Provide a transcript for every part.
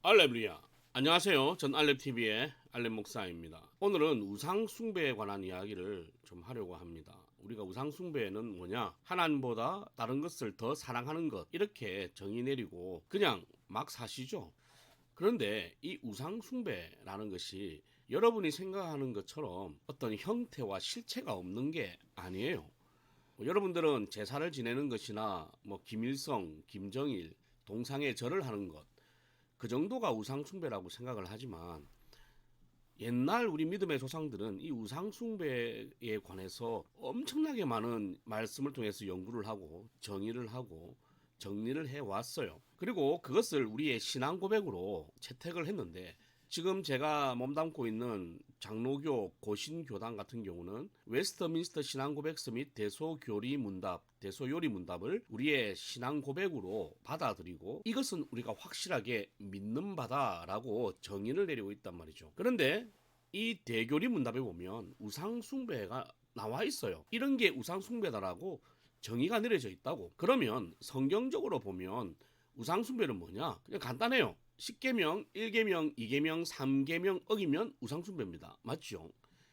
알렙루야. 안녕하세요. 전 알렙TV의 알렙 목사입니다. 오늘은 우상숭배에 관한 이야기를 좀 하려고 합니다. 우리가 우상숭배는 뭐냐? 하나님보다 다른 것을 더 사랑하는 것, 이렇게 정의 내리고 그냥 막 사시죠. 그런데 이 우상숭배라는 것이 여러분이 생각하는 것처럼 어떤 형태와 실체가 없는 게 아니에요. 여러분들은 제사를 지내는 것이나 김일성, 김정일, 동상에 절을 하는 것, 그 정도가 우상숭배라고 생각을 하지만, 옛날 우리 믿음의 조상들은 이 우상숭배에 관해서 엄청나게 많은 말씀을 통해서 연구를 하고 정의를 하고 정리를 해왔어요. 그리고 그것을 우리의 신앙 고백으로 채택을 했는데, 지금 제가 몸담고 있는 장로교 고신교단 같은 경우는 웨스트민스터 신앙고백서 및 대소교리 문답, 대소요리 문답을 우리의 신앙 고백으로 받아들이고 이것은 우리가 확실하게 믿는 바다라고 정의를 내리고 있단 말이죠. 그런데 이 대교리 문답에 보면 우상숭배가 나와 있어요. 이런 게 우상숭배다라고 정의가 내려져 있다고. 그러면 성경적으로 보면 우상숭배는 뭐냐? 그냥 간단해요. 10계명, 1계명, 2계명, 3계명 어기면 우상숭배입니다. 맞죠?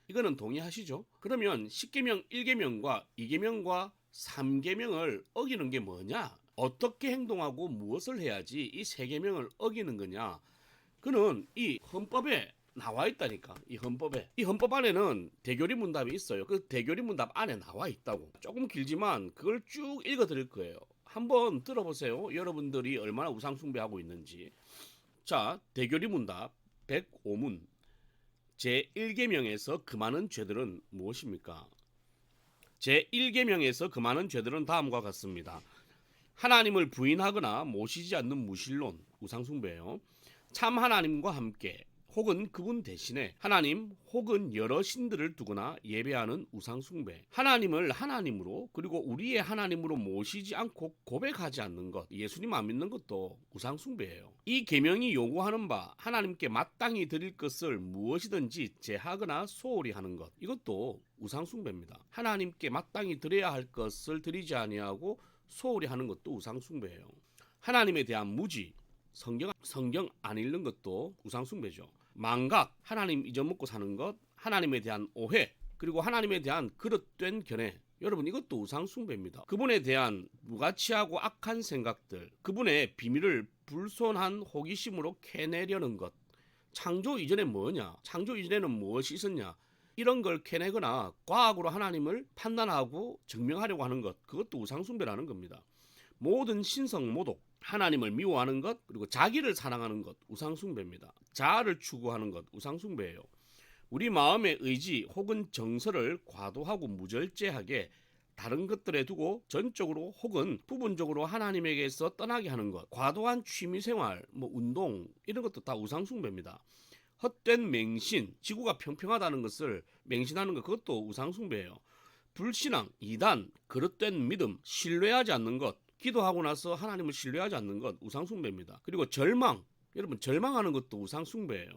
이거는 동의하시죠? 그러면 10계명, 1계명과 2계명과 3계명을 어기는 게 뭐냐? 어떻게 행동하고 무엇을 해야지 이 3계명을 어기는 거냐? 그는 이 헌법에 나와 있다니까. 이 헌법 안에는 대교리 문답이 있어요. 그 대교리 문답 안에 나와 있다고. 조금 길지만 그걸 쭉 읽어 드릴 거예요. 한번 들어보세요. 여러분들이 얼마나 우상숭배하고 있는지. 자, 대교리 문답 105문 제1계명에서 금하는 죄들은 무엇입니까? 제1계명에서 금하는 죄들은 다음과 같습니다. 하나님을 부인하거나 모시지 않는 무신론, 우상숭배예요. 참 하나님과 함께 혹은 그분 대신에 하나님 혹은 여러 신들을 두거나 예배하는 우상숭배. 하나님을 하나님으로 그리고 우리의 하나님으로 모시지 않고 고백하지 않는 것. 예수님 안 믿는 것도 우상숭배예요. 이 계명이 요구하는 바 하나님께 마땅히 드릴 것을 무엇이든지 제하거나 소홀히 하는 것. 이것도 우상숭배입니다. 하나님께 마땅히 드려야 할 것을 드리지 아니하고 소홀히 하는 것도 우상숭배예요. 하나님에 대한 무지, 성경 안 읽는 것도 우상숭배죠. 망각, 하나님 잊어먹고 사는 것, 하나님에 대한 오해, 그리고 하나님에 대한 그릇된 견해. 여러분, 이것도 우상숭배입니다. 그분에 대한 무가치하고 악한 생각들, 그분의 비밀을 불손한 호기심으로 캐내려는 것. 창조 이전에 뭐냐? 창조 이전에는 무엇이 있었냐? 이런 걸 캐내거나 과학으로 하나님을 판단하고 증명하려고 하는 것, 그것도 우상숭배라는 겁니다. 모든 신성 모독, 하나님을 미워하는 것, 그리고 자기를 사랑하는 것, 우상숭배입니다. 자아를 추구하는 것, 우상숭배예요. 우리 마음의 의지 혹은 정서를 과도하고 무절제하게 다른 것들에 두고 전적으로 혹은 부분적으로 하나님에게서 떠나게 하는 것, 과도한 취미생활, 운동, 이런 것도 다 우상숭배입니다. 헛된 맹신, 지구가 평평하다는 것을 맹신하는 것, 그것도 우상숭배예요. 불신앙, 이단, 그릇된 믿음, 신뢰하지 않는 것, 기도하고 나서 하나님을 신뢰하지 않는 것, 우상숭배입니다. 그리고 절망, 여러분 절망하는 것도 우상숭배예요.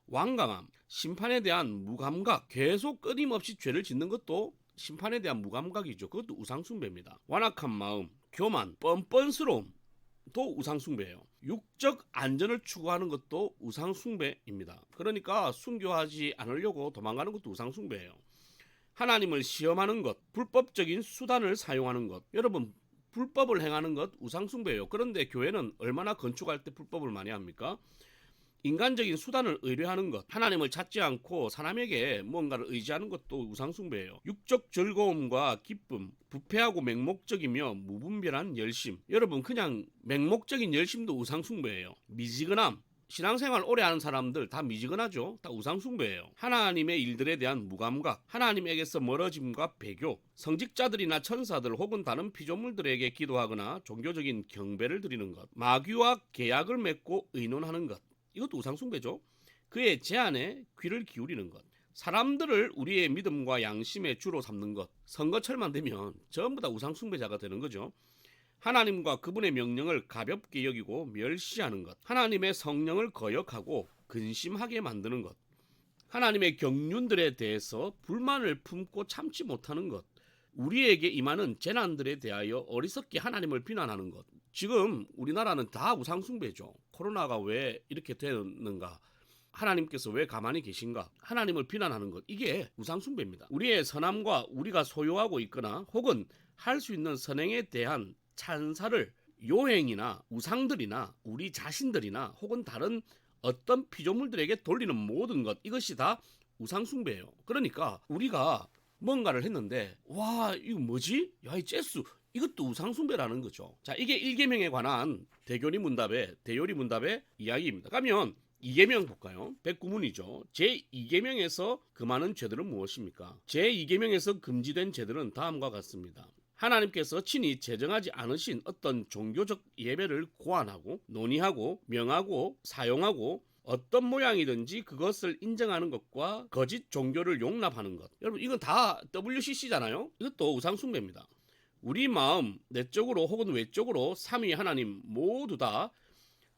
완강함, 심판에 대한 무감각, 계속 끊임없이 죄를 짓는 것도 심판에 대한 무감각이죠. 그것도 우상숭배입니다. 완악한 마음, 교만, 뻔뻔스러움, 또 우상숭배예요. 육적 안전을 추구하는 것도 우상숭배입니다. 그러니까 순교하지 않으려고 도망가는 것도 우상숭배예요. 하나님을 시험하는 것, 불법적인 수단을 사용하는 것. 여러분, 불법을 행하는 것 우상숭배예요. 그런데 교회는 얼마나 건축할 때 불법을 많이 합니까? 인간적인 수단을 의뢰하는 것, 하나님을 찾지 않고 사람에게 뭔가를 의지하는 것도 우상숭배예요. 육적 즐거움과 기쁨, 부패하고 맹목적이며 무분별한 열심. 여러분, 그냥 맹목적인 열심도 우상숭배예요. 미지근함, 신앙생활 오래 하는 사람들 다 미지근하죠. 다 우상숭배예요. 하나님의 일들에 대한 무감각, 하나님에게서 멀어짐과 배교, 성직자들이나 천사들 혹은 다른 피조물들에게 기도하거나 종교적인 경배를 드리는 것, 마귀와 계약을 맺고 의논하는 것, 이것도 우상숭배죠. 그의 제안에 귀를 기울이는 것, 사람들을 우리의 믿음과 양심의 주로 삼는 것, 선거철만 되면 전부 다 우상숭배자가 되는 거죠. 하나님과 그분의 명령을 가볍게 여기고 멸시하는 것, 하나님의 성령을 거역하고 근심하게 만드는 것, 하나님의 경륜들에 대해서 불만을 품고 참지 못하는 것, 우리에게 임하는 재난들에 대하여 어리석게 하나님을 비난하는 것. 지금 우리나라는 다 우상숭배죠. 코로나가 왜 이렇게 되는가? 하나님께서 왜 가만히 계신가? 하나님을 비난하는 것, 이게 우상숭배입니다. 우리의 선함과 우리가 소유하고 있거나 혹은 할 수 있는 선행에 대한 찬사를 요행이나 우상들이나 우리 자신들이나 혹은 다른 어떤 피조물들에게 돌리는 모든 것, 이것이 다 우상숭배예요. 그러니까 우리가 뭔가를 했는데 와 이거 뭐지? 야 이 재수, 이것도 우상숭배라는 거죠. 자, 이게 1계명에 관한 대요리 문답의 이야기입니다. 가면 2계명 볼까요? 109문이죠. 제2계명에서 금하는 죄들은 무엇입니까? 제2계명에서 금지된 죄들은 다음과 같습니다. 하나님께서 친히 제정하지 않으신 어떤 종교적 예배를 고안하고 논의하고 명하고 사용하고 어떤 모양이든지 그것을 인정하는 것과 거짓 종교를 용납하는 것. 여러분 이건 다 WCC잖아요. 이것도 우상숭배입니다. 우리 마음 내적으로 혹은 외적으로 삼위 하나님 모두 다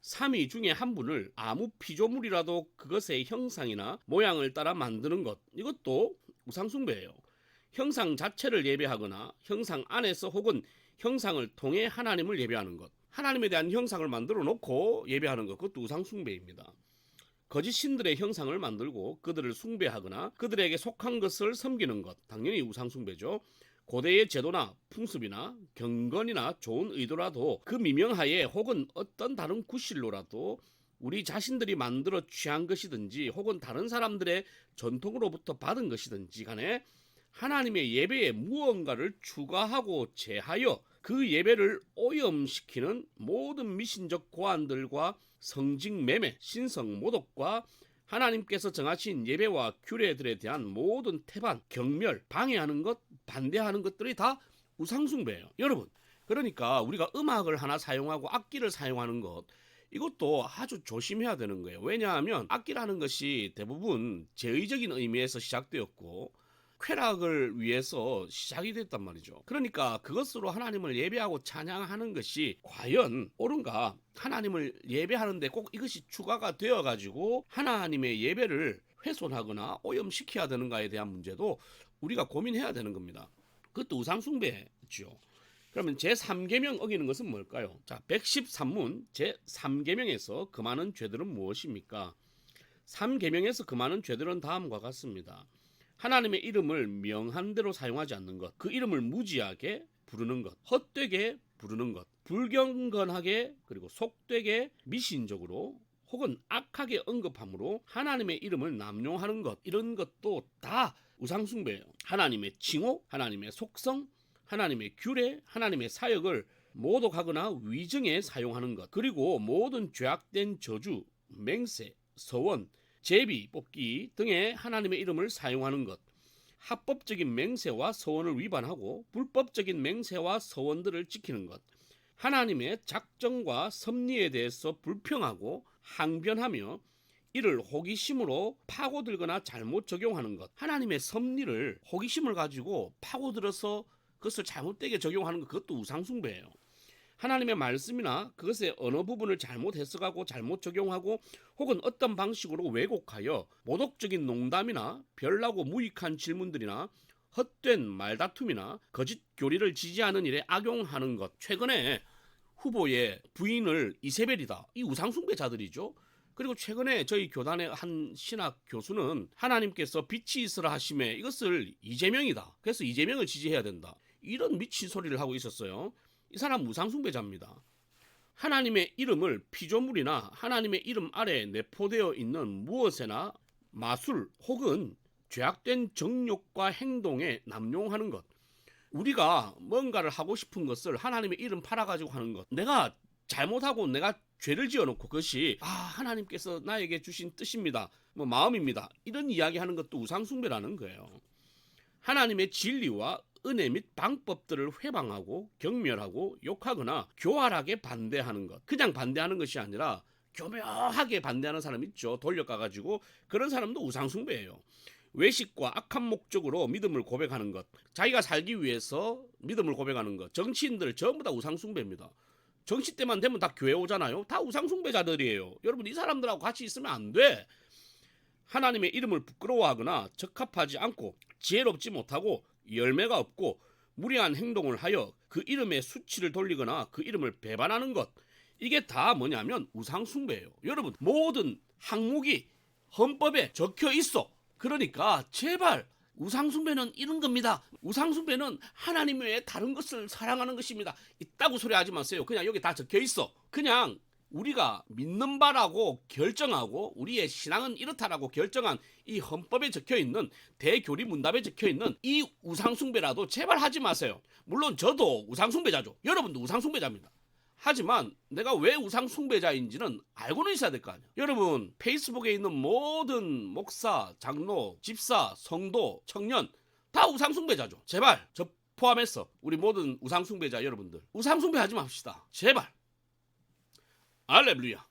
삼위 중에 한 분을 아무 피조물이라도 그것의 형상이나 모양을 따라 만드는 것, 이것도 우상숭배예요. 형상 자체를 예배하거나 형상 안에서 혹은 형상을 통해 하나님을 예배하는 것, 하나님에 대한 형상을 만들어 놓고 예배하는 것, 그것도 우상숭배입니다. 거짓 신들의 형상을 만들고 그들을 숭배하거나 그들에게 속한 것을 섬기는 것, 당연히 우상숭배죠. 고대의 제도나 풍습이나 경건이나 좋은 의도라도 그 미명하에 혹은 어떤 다른 구실로라도 우리 자신들이 만들어 취한 것이든지 혹은 다른 사람들의 전통으로부터 받은 것이든지 간에 하나님의 예배에 무언가를 추가하고 제하여 그 예배를 오염시키는 모든 미신적 고안들과 성직매매, 신성모독과 하나님께서 정하신 예배와 규례들에 대한 모든 태반, 경멸, 방해하는 것, 반대하는 것들이 다 우상숭배예요. 여러분, 그러니까 우리가 음악을 하나 사용하고 악기를 사용하는 것, 이것도 아주 조심해야 되는 거예요. 왜냐하면 악기라는 것이 대부분 제의적인 의미에서 시작되었고 쾌락을 위해서 시작이 됐단 말이죠. 그러니까 그것으로 하나님을 예배하고 찬양하는 것이 과연 옳은가? 하나님을 예배하는데 꼭 이것이 추가가 되어 가지고 하나님의 예배를 훼손하거나 오염시켜야 되는가에 대한 문제도 우리가 고민해야 되는 겁니다. 그것도 우상숭배죠. 그러면 제3계명 어기는 것은 뭘까요? 자, 113문 제3계명에서 금하는 죄들은 무엇입니까? 3계명에서 금하는 죄들은 다음과 같습니다. 하나님의 이름을 명한 대로 사용하지 않는 것, 그 이름을 무지하게 부르는 것, 헛되게 부르는 것, 불경건하게 그리고 속되게 미신적으로 혹은 악하게 언급함으로 하나님의 이름을 남용하는 것, 이런 것도 다 우상숭배예요. 하나님의 칭호, 하나님의 속성, 하나님의 규례, 하나님의 사역을 모독하거나 위증에 사용하는 것, 그리고 모든 죄악된 저주, 맹세, 서원, 제비 뽑기 등의 하나님의 이름을 사용하는 것, 합법적인 맹세와 서원을 위반하고 불법적인 맹세와 서원들을 지키는 것, 하나님의 작정과 섭리에 대해서 불평하고 항변하며 이를 호기심으로 파고들거나 잘못 적용하는 것, 하나님의 섭리를 호기심을 가지고 파고들어서 그것을 잘못되게 적용하는 것, 그것도 우상숭배예요. 하나님의 말씀이나 그것의 어느 부분을 잘못 해석하고 잘못 적용하고 혹은 어떤 방식으로 왜곡하여 모독적인 농담이나 별나고 무익한 질문들이나 헛된 말다툼이나 거짓 교리를 지지하는 일에 악용하는 것. 최근에 후보의 부인을 이세벨이다, 이 우상숭배자들이죠. 그리고 최근에 저희 교단의 한 신학 교수는 하나님께서 빛이 있으라 하심에 이것을 이재명이다, 그래서 이재명을 지지해야 된다, 이런 미친 소리를 하고 있었어요. 이 사람 우상숭배자입니다. 하나님의 이름을 피조물이나 하나님의 이름 아래에 내포되어 있는 무엇에나 마술 혹은 죄악된 정욕과 행동에 남용하는 것, 우리가 뭔가를 하고 싶은 것을 하나님의 이름 팔아가지고 하는 것, 내가 잘못하고 내가 죄를 지어놓고 그것이 하나님께서 나에게 주신 뜻입니다, 마음입니다, 이런 이야기하는 것도 우상숭배라는 거예요. 하나님의 진리와 은혜 및 방법들을 회방하고 경멸하고 욕하거나 교활하게 반대하는 것, 그냥 반대하는 것이 아니라 교묘하게 반대하는 사람 있죠. 돌려가가지고 그런 사람도 우상숭배예요. 외식과 악한 목적으로 믿음을 고백하는 것, 자기가 살기 위해서 믿음을 고백하는 것, 정치인들 전부 다 우상숭배입니다. 정치 때만 되면 다 교회 오잖아요. 다 우상숭배자들이에요. 여러분 이 사람들하고 같이 있으면 안 돼. 하나님의 이름을 부끄러워하거나 적합하지 않고 지혜롭지 못하고 열매가 없고 무리한 행동을 하여 그 이름의 수치를 돌리거나 그 이름을 배반하는 것, 이게 다 뭐냐면 우상숭배예요. 여러분 모든 항목이 헌법에 적혀 있어. 그러니까 제발 우상숭배는 이런 겁니다. 우상숭배는 하나님 외에 다른 것을 사랑하는 것입니다. 있다고 소리하지 마세요. 그냥 여기 다 적혀 있어. 그냥 우리가 믿는 바라고 결정하고 우리의 신앙은 이렇다라고 결정한 이 헌법에 적혀 있는 대교리 문답에 적혀 있는 이 우상숭배라도 제발 하지 마세요. 물론 저도 우상숭배자죠. 여러분도 우상숭배자입니다. 하지만 내가 왜 우상숭배자인지는 알고는 있어야 될 거 아니야. 여러분 페이스북에 있는 모든 목사, 장로, 집사, 성도, 청년 다 우상숭배자죠. 제발 저 포함해서 우리 모든 우상숭배자 여러분들 우상숭배하지 맙시다. 제발. 할렐루야.